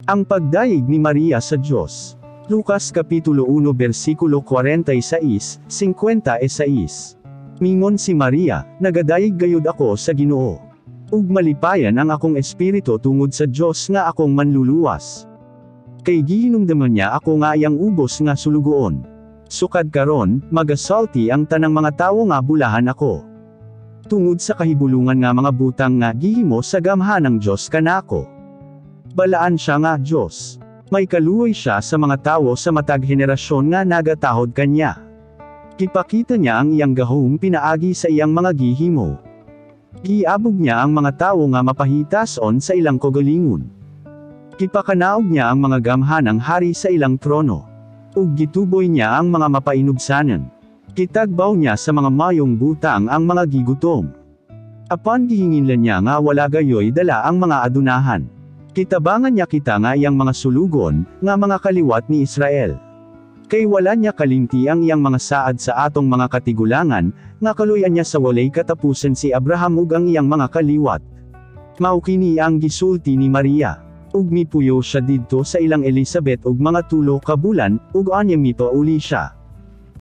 Ang pagdaig ni Maria sa Diyos. Lucas Kapitulo 1 versikulo 46, 56. Mingon si Maria, nagadaig gayud ako sa Ginoo. Ug malipayan ang akong espiritu tungod sa Diyos nga akong manluluwas. Kay gihinumdaman niya ako nga iyang ubos nga sulugoon. Sukad karon, magasalti ang tanang mga tawo nga bulahan ako. Tungod sa kahibulungan nga mga butang nga gihimo sa gamhanang Diyos kanako. Balaan siya nga Diyos. May kaluoy siya sa mga tawo sa matag henerasyon nga nagatahod kanya. Gipakita niya ang iyang gahom pinaagi sa iyang mga gihimo. Giabog niya ang mga tawo nga mapahitason sa ilang kagalingon. Gipakanaog niya ang mga gamhanang hari sa ilang trono. Ug gituboy niya ang mga mapainubsanan. Kitagbaw niya sa mga mayong butang ang mga gigutom. Apan gihinginlan niya nga wala gayoy dala ang mga adunahan. Kitabangan niya kita nga iyang mga sulugon, nga mga kaliwat ni Israel. Kay wala niya kalimti ang iyang mga saad sa atong mga katigulangan, nga kaluyan niya sa walay katapusan si Abraham ug ang iyang mga kaliwat. Mao kini ang gisulti ni Maria. Ug mipuyo siya didto sa ilang Elizabeth ug mga tulo ka bulan, ug anya mipauli siya.